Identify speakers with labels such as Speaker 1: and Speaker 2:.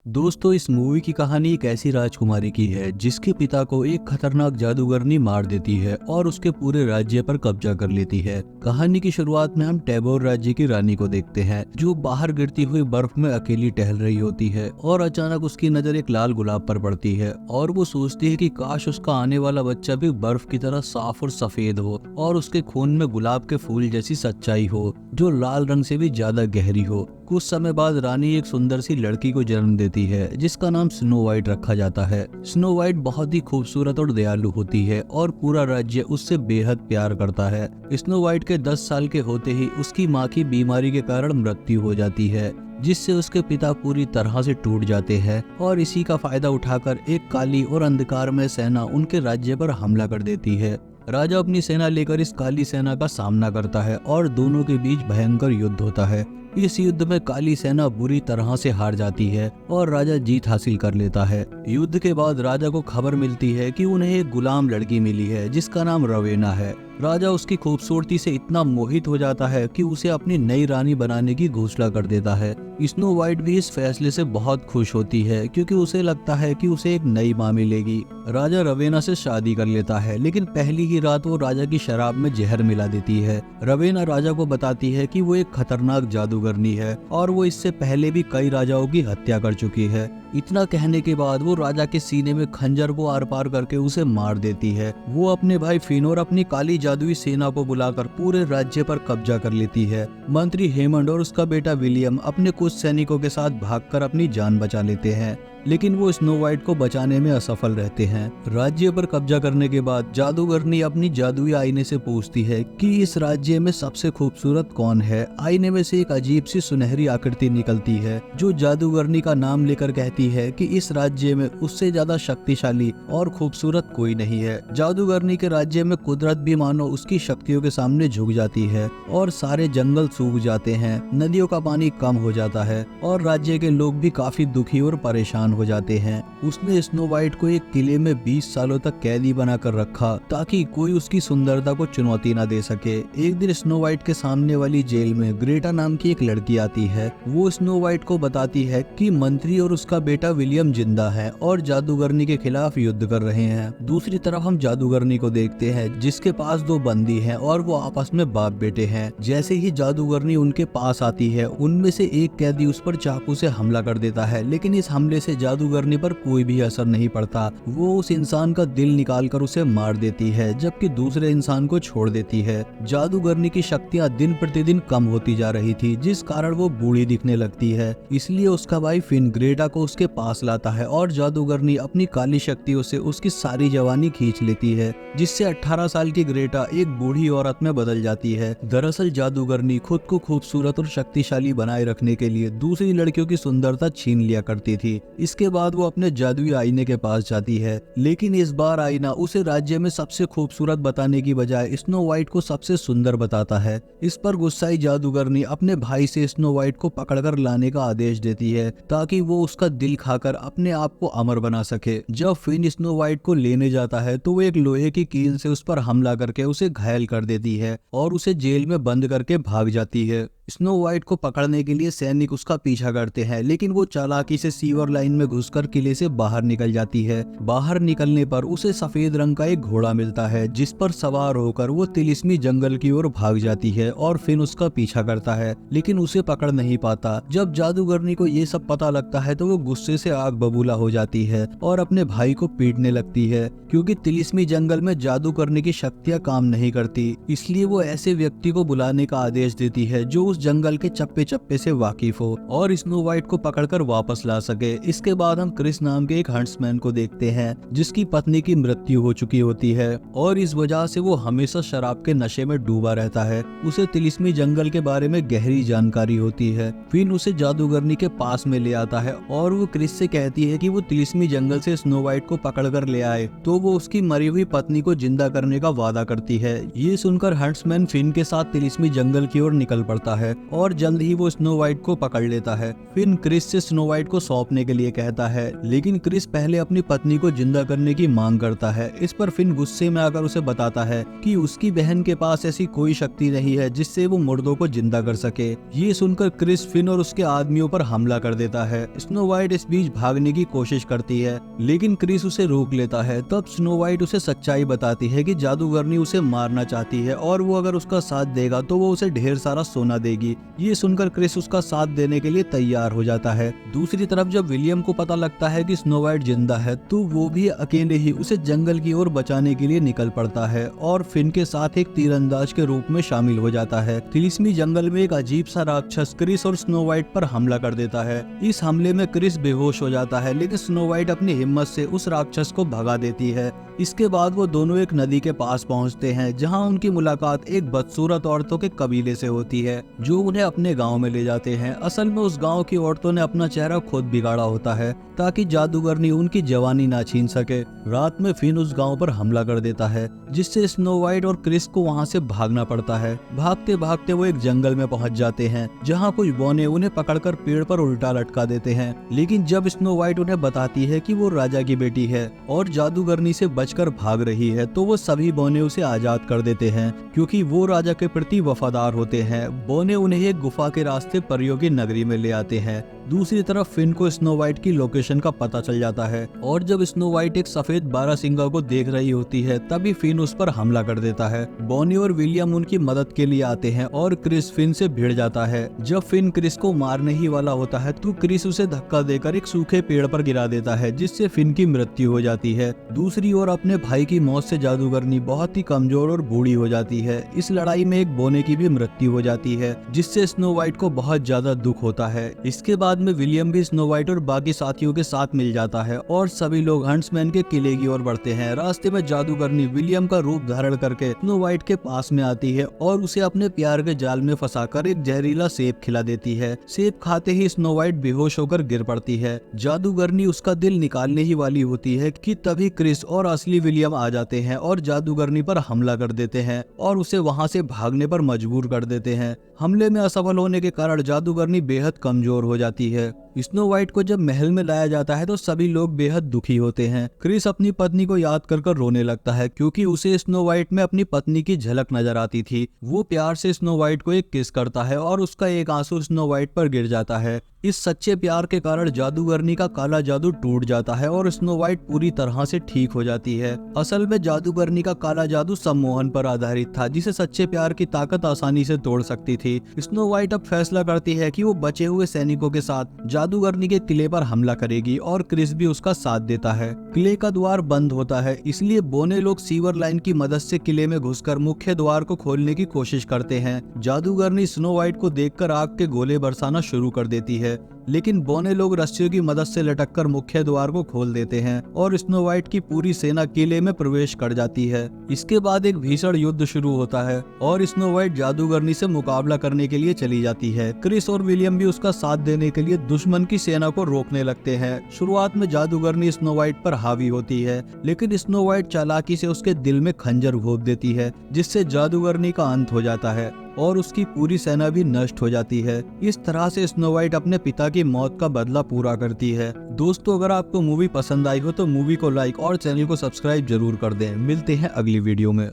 Speaker 1: दोस्तों, इस मूवी की कहानी एक ऐसी राजकुमारी की है जिसके पिता को एक खतरनाक जादूगरनी मार देती है और उसके पूरे राज्य पर कब्जा कर लेती है। कहानी की शुरुआत में हम टैगोर राज्य की रानी को देखते हैं जो बाहर गिरती हुई बर्फ में अकेली टहल रही होती है और अचानक उसकी नजर एक लाल गुलाब पर पड़ती है और वो सोचती है कि काश उसका आने वाला बच्चा भी बर्फ की तरह साफ और सफेद हो और उसके खून में गुलाब के फूल जैसी सच्चाई हो जो लाल रंग से भी ज्यादा गहरी हो। कुछ समय बाद रानी एक सुंदर सी लड़की को जन्म देती है जिसका नाम स्नो वाइट रखा जाता है। स्नो वाइट बहुत ही खूबसूरत और दयालु होती है और पूरा राज्य उससे बेहद प्यार करता है। स्नो वाइट के 10 साल के होते ही उसकी माँ की बीमारी के कारण मृत्यु हो जाती है जिससे उसके पिता पूरी तरह से टूट जाते हैं और इसी का फायदा उठाकर एक काली और अंधकारमय सेना उनके राज्य पर हमला कर देती है। राजा अपनी सेना लेकर इस काली सेना का सामना करता है और दोनों के बीच भयंकर युद्ध होता है। इस युद्ध में काली सेना बुरी तरह से हार जाती है और राजा जीत हासिल कर लेता है। युद्ध के बाद राजा को खबर मिलती है कि उन्हें एक गुलाम लड़की मिली है जिसका नाम रवेना है। राजा उसकी खूबसूरती से इतना मोहित हो जाता है कि उसे अपनी नई रानी बनाने की घोषणा कर देता है। स्नो वाइट भी इस फैसले से बहुत खुश होती है क्योंकि उसे लगता है कि उसे एक नई माँ मिलेगी। राजा रवेना से शादी कर लेता है लेकिन पहली ही रात वो राजा की शराब में जहर मिला देती है। रवेना राजा को बताती है कि वो एक खतरनाक जादूगरनी है और वो इससे पहले भी कई राजाओं की हत्या कर चुकी है। इतना कहने के बाद वो राजा के सीने में खंजर को आर पार करके उसे मार देती है। वो अपने भाई फिन और अपनी काली जादुई सेना को बुलाकर पूरे राज्य पर कब्जा कर लेती है। मंत्री हेमंड और उसका बेटा विलियम अपने कुछ सैनिकों के साथ भागकर अपनी जान बचा लेते हैं लेकिन वो स्नो वाइट को बचाने में असफल रहते हैं। राज्य पर कब्जा करने के बाद जादूगरनी अपनी जादुई आईने से पूछती है कि इस राज्य में सबसे खूबसूरत कौन है। आईने में से एक अजीब सी सुनहरी आकृति निकलती है जो जादूगरनी का नाम लेकर कहती है कि इस राज्य में उससे ज्यादा शक्तिशाली और खूबसूरत कोई नहीं है। जादूगरनी के राज्य में कुदरत भी मानो उसकी शक्तियों के सामने झुक जाती है और सारे जंगल सूख जाते हैं, नदियों का पानी कम हो जाता है और राज्य के लोग भी काफी दुखी और परेशान हो जाते हैं। उसने स्नो वाइट को एक किले में 20 सालों तक कैदी बनाकर रखा ताकि कोई उसकी सुंदरता को चुनौती न दे सके। एक दिन स्नो वाइट के सामने वाली जेल में ग्रेटा नाम की एक लड़की आती है। वो स्नो वाइट को बताती है कि मंत्री और उसका बेटा विलियम जिंदा है और जादूगरनी के खिलाफ युद्ध कर रहे हैं। दूसरी तरफ हम जादूगरनी को देखते हैं जिसके पास 2 बंदी हैं और वो आपस में बाप बेटे हैं। जैसे ही जादूगरनी उनके पास आती है उनमें से एक कैदी उस पर चाकू से हमला कर देता है लेकिन इस हमले से जादूगरनी पर कोई भी असर नहीं पड़ता। वो उस इंसान का दिल निकालकर उसे मार देती है जबकि दूसरे इंसान को छोड़ देती है। जादूगरनी की शक्तियां दिन प्रतिदिन कम होती जा रही थी जिस कारण वो बूढ़ी दिखने लगती है। इसलिए उसका भाई फिन ग्रेटा को उसके पास लाता है और जादूगरनी अपनी काली शक्तियों से उसकी सारी जवानी खींच लेती है जिससे 18 साल की ग्रेटा एक बूढ़ी औरत में बदल जाती है। दरअसल जादूगरनी खुद को खूबसूरत और शक्तिशाली बनाए रखने के लिए दूसरी लड़कियों की सुंदरता छीन लिया करती थी। इसके बाद वो अपने जादुई आईने के पास जाती है लेकिन इस बार आईना उसे राज्य में सबसे खूबसूरत बताने की बजाय स्नो वाइट को सबसे सुंदर बताता है। इस पर गुस्साई जादूगरनी अपने भाई से स्नो वाइट को पकड़कर लाने का आदेश देती है ताकि वो उसका दिल खाकर अपने आप को अमर बना सके। जब फिन स्नो वाइट को लेने जाता है तो वो एक लोहे की कील से उस पर हमला करके उसे घायल कर देती है और उसे जेल में बंद करके भाग जाती है। स्नो वाइट को पकड़ने के लिए सैनिक उसका पीछा करते हैं लेकिन वो चालाकी से सीवर लाइन में घुसकर किले से बाहर निकल जाती है। बाहर निकलने पर उसे सफेद रंग का एक घोड़ा मिलता है जिस पर सवार होकर वो तिलिस्मी जंगल की ओर भाग जाती है और फिर उसका पीछा करता है लेकिन उसे पकड़ नहीं पाता। जब जादूगरनी को ये सब पता लगता है तो वो गुस्से से आग बबूला हो जाती है और अपने भाई को पीटने लगती है क्योंकि तिलिस्मी जंगल में जादू करने की शक्तियां काम नहीं करती। इसलिए वो ऐसे व्यक्ति को बुलाने का आदेश देती है जो उस जंगल के चप्पे चप्पे से वाकिफ हो और स्नो वाइट को पकड़कर वापस ला सके। इसके बाद हम क्रिस नाम के एक हंट्समैन को देखते हैं जिसकी पत्नी की मृत्यु हो चुकी होती है और इस वजह से वो हमेशा शराब के नशे में डूबा रहता है। उसे तिलिस्मी जंगल के बारे में गहरी जानकारी होती है। फिन उसे जादूगरनी के पास में ले आता है और वो क्रिस से कहती है कि वो तिलिस्मी जंगल से स्नो वाइट को पकड़कर ले आए तो वो उसकी मरी हुई पत्नी को जिंदा करने का वादा करती है। ये सुनकर हंट्समैन फिन के साथ तिलिस्मी जंगल की ओर निकल पड़ता है है और जल्द ही वो स्नो वाइट को पकड़ लेता है। फिन क्रिस से स्नो वाइट को सौंपने के लिए कहता है, लेकिन क्रिस पहले अपनी पत्नी को जिंदा करने की मांग करता है। इस पर फिन गुस्से में आकर उसे बताता है कि उसकी बहन के पास ऐसी कोई शक्ति नहीं है जिससे वो मुर्दों को जिंदा कर सके। ये सुनकर क्रिस फिन और उसके आदमियों पर हमला कर देता है। स्नो वाइट इस बीच भागने की कोशिश करती है, लेकिन क्रिस उसे रोक लेता है। तब स्नो वाइट उसे सच्चाई बताती है कि जादूगरनी उसे मारना चाहती है और वो अगर उसका साथ देगा तो वो उसे ढेर सारा सोना देगी। ये सुनकर क्रिस उसका साथ देने के लिए तैयार हो जाता है। दूसरी तरफ जब विलियम को पता लगता है कि स्नो वाइट जिंदा है तो वो भी अकेले ही उसे जंगल की ओर बचाने के लिए निकल पड़ता है और फिन के साथ एक तीरंदाज के रूप में शामिल हो जाता है। तिलिस्मी जंगल में एक अजीब सा राक्षस क्रिस और स्नो वाइट पर हमला कर देता है। इस हमले में क्रिस बेहोश हो जाता है, लेकिन स्नो वाइट अपनी हिम्मत से उस राक्षस को भगा देती है। इसके बाद वो दोनों एक नदी के पास पहुंचते हैं, जहां उनकी मुलाकात एक बदसूरत औरतों के कबीले से होती है जो उन्हें अपने गांव में ले जाते हैं। असल में उस गांव की औरतों ने अपना चेहरा खुद बिगाड़ा होता है ताकि जादूगरनी उनकी जवानी ना छीन सके। रात में फिन उस गांव पर हमला कर देता है, जिससे स्नो वाइट और क्रिस को वहां से भागना पड़ता है। भागते भागते वो एक जंगल में पहुंच जाते हैं, जहां कुछ बौने उन्हें पकड़कर पेड़ पर उल्टा लटका देते हैं। लेकिन जब स्नो वाइट उन्हें बताती है कि वो राजा की बेटी है और जादूगरनी से बचकर भाग रही है, तो वो सभी बौने उसे आजाद कर देते हैं, क्योंकि वो राजा के प्रति वफादार होते हैं। बौने उन्हें एक गुफा के रास्ते परियों की नगरी में ले आते हैं। दूसरी तरफ फिन को स्नो वाइट की लोकेशन का पता चल जाता है और जब स्नो वाइट एक सफेद बारहसिंगा को देख रही होती है तभी फिन उस पर हमला कर देता है। बॉनी और विलियम उनकी मदद के लिए आते हैं और क्रिस फिन से भिड़ जाता है। जब फिन क्रिस को मारने ही वाला होता है तो क्रिस उसे धक्का देकर एक सूखे पेड़ पर गिरा देता है, जिससे फिन की मृत्यु हो जाती है। दूसरी ओर अपने भाई की मौत से जादूगरनी बहुत ही कमजोर और बूढ़ी हो जाती है। इस लड़ाई में एक बौने की भी मृत्यु हो जाती है, जिससे स्नो वाइट को बहुत ज्यादा दुख होता है। इसके बाद में विलियम भी स्नो वाइट और बाकी साथियों के साथ मिल जाता है और सभी लोग हंट्समैन के किले की ओर बढ़ते हैं। रास्ते में जादूगरनी विलियम का रूप धारण करके स्नो वाइट के पास में आती है और उसे अपने प्यार के जाल में फंसाकर एक जहरीला सेब खिला देती है। सेब खाते ही स्नो वाइट बेहोश होकर गिर पड़ती है। जादूगरनी उसका दिल निकालने ही वाली होती है कि तभी क्रिस और असली विलियम आ जाते हैं और जादूगरनी पर हमला कर देते हैं और उसे वहां से भागने पर मजबूर कर देते हैं। हमले में असफल होने के कारण जादूगरनी बेहद कमजोर हो जाती है। स्नो वाइट को जब महल में लाया जाता है तो सभी लोग बेहद दुखी होते हैं। क्रिस अपनी पत्नी को याद कर रोने लगता है, क्योंकि उसे स्नो वाइट में अपनी पत्नी की झलक नजर आती थी। वो प्यार से स्नो वाइट को एक किस करता है और उसका एक आंसू स्नो वाइट पर गिर जाता है। इस सच्चे प्यार के कारण जादूगरनी का काला जादू टूट जाता है और स्नो वाइट पूरी तरह से ठीक हो जाती है। असल में जादूगरनी का काला जादू सम्मोहन पर आधारित था, जिसे सच्चे प्यार की ताकत आसानी से तोड़ सकती थी। स्नो वाइट अब फैसला करती है कि वो बचे हुए सैनिकों के साथ जादूगरनी के किले पर हमला करेगी और क्रिस भी उसका साथ देता है। किले का द्वार बंद होता है, इसलिए बौने लोग सीवर लाइन की मदद से किले में घुसकर मुख्य द्वार को खोलने की कोशिश करते हैं। जादूगरनी स्नो वाइट को देखकर आग के गोले बरसाना शुरू कर देती है, लेकिन बौने लोग रस्सियों की मदद से लटककर मुख्य द्वार को खोल देते हैं और स्नो वाइट की पूरी सेना किले में प्रवेश कर जाती है। इसके बाद एक भीषण युद्ध शुरू होता है और स्नो वाइट जादूगरनी से मुकाबला करने के लिए चली जाती है। क्रिस और विलियम भी उसका साथ देने के लिए दुश्मन की सेना को रोकने लगते हैं। शुरुआत में जादूगरनी स्नो वाइट पर हावी होती है, लेकिन स्नो वाइट चालाकी से उसके दिल में खंजर घोंप देती है, जिससे जादूगरनी का अंत हो जाता है और उसकी पूरी सेना भी नष्ट हो जाती है। इस तरह से स्नो वाइट अपने पिता की मौत का बदला पूरा करती है। दोस्तों, अगर आपको मूवी पसंद आई हो तो मूवी को लाइक और चैनल को सब्सक्राइब जरूर कर दें। मिलते हैं अगली वीडियो में।